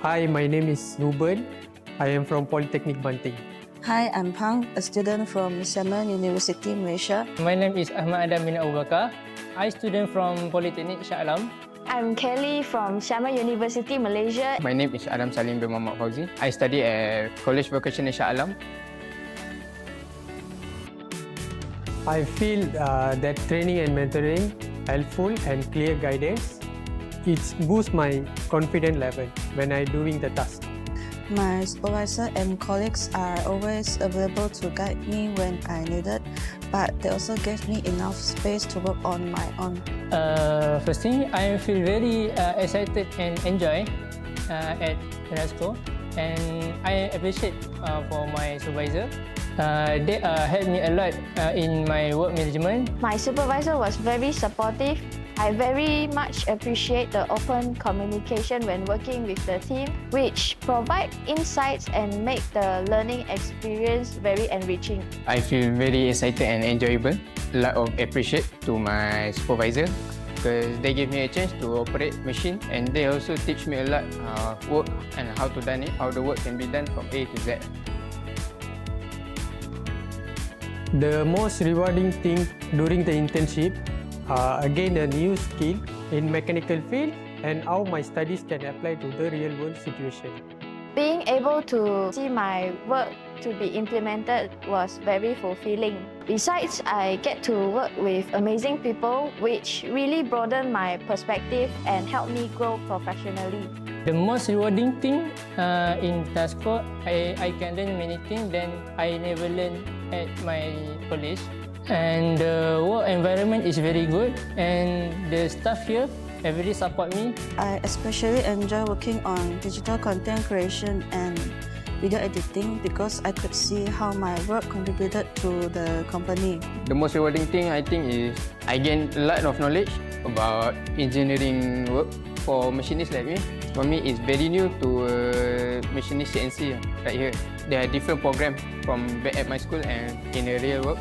Hi, my name is Ruben. I am from Polytechnic Banting. Hi, I'm Pang, a student from Xiamen University, Malaysia. My name is Ahmad Adam bin Abu Bakar. I student from Polytechnic Shah Alam. I'm Kelly from Xiamen University, Malaysia. My name is Adam Salim bin Muhammad Fauzi. I study at College Vocational Shah Alam. I feel that training and mentoring helpful and clear guidance. It boosts my confidence level when I'm doing the task. My supervisor and colleagues are always available to guide me when I need it, but they also give me enough space to work on my own. First thing, I feel very excited and enjoy at Tonasco, and I appreciate for my supervisor. They helped me a lot in my work management. My supervisor was very supportive. I very much appreciate the open communication when working with the team, which provide insights and make the learning experience very enriching. I feel very excited and enjoyable. A lot of appreciate to my supervisor because they give me a chance to operate machine, and they also teach me a lot work and how to done it, how the work can be done from A to Z. The most rewarding thing during the internship, again a new skill in mechanical field and how my studies can apply to the real world situation. Being able to see my work to be implemented was very fulfilling. Besides, I get to work with amazing people, which really broaden my perspective and help me grow professionally. The most rewarding thing in Tonasco, I can learn many things that I never learned at my college. And the work environment is very good, and the staff here really support me. I especially enjoy working on digital content creation and video editing because I could see how my work contributed to the company. The most rewarding thing I think is I gain a lot of knowledge about engineering work for machinists like me. For me, it's very new to machinist CNC right here. There are different programs from back at my school and in the real work.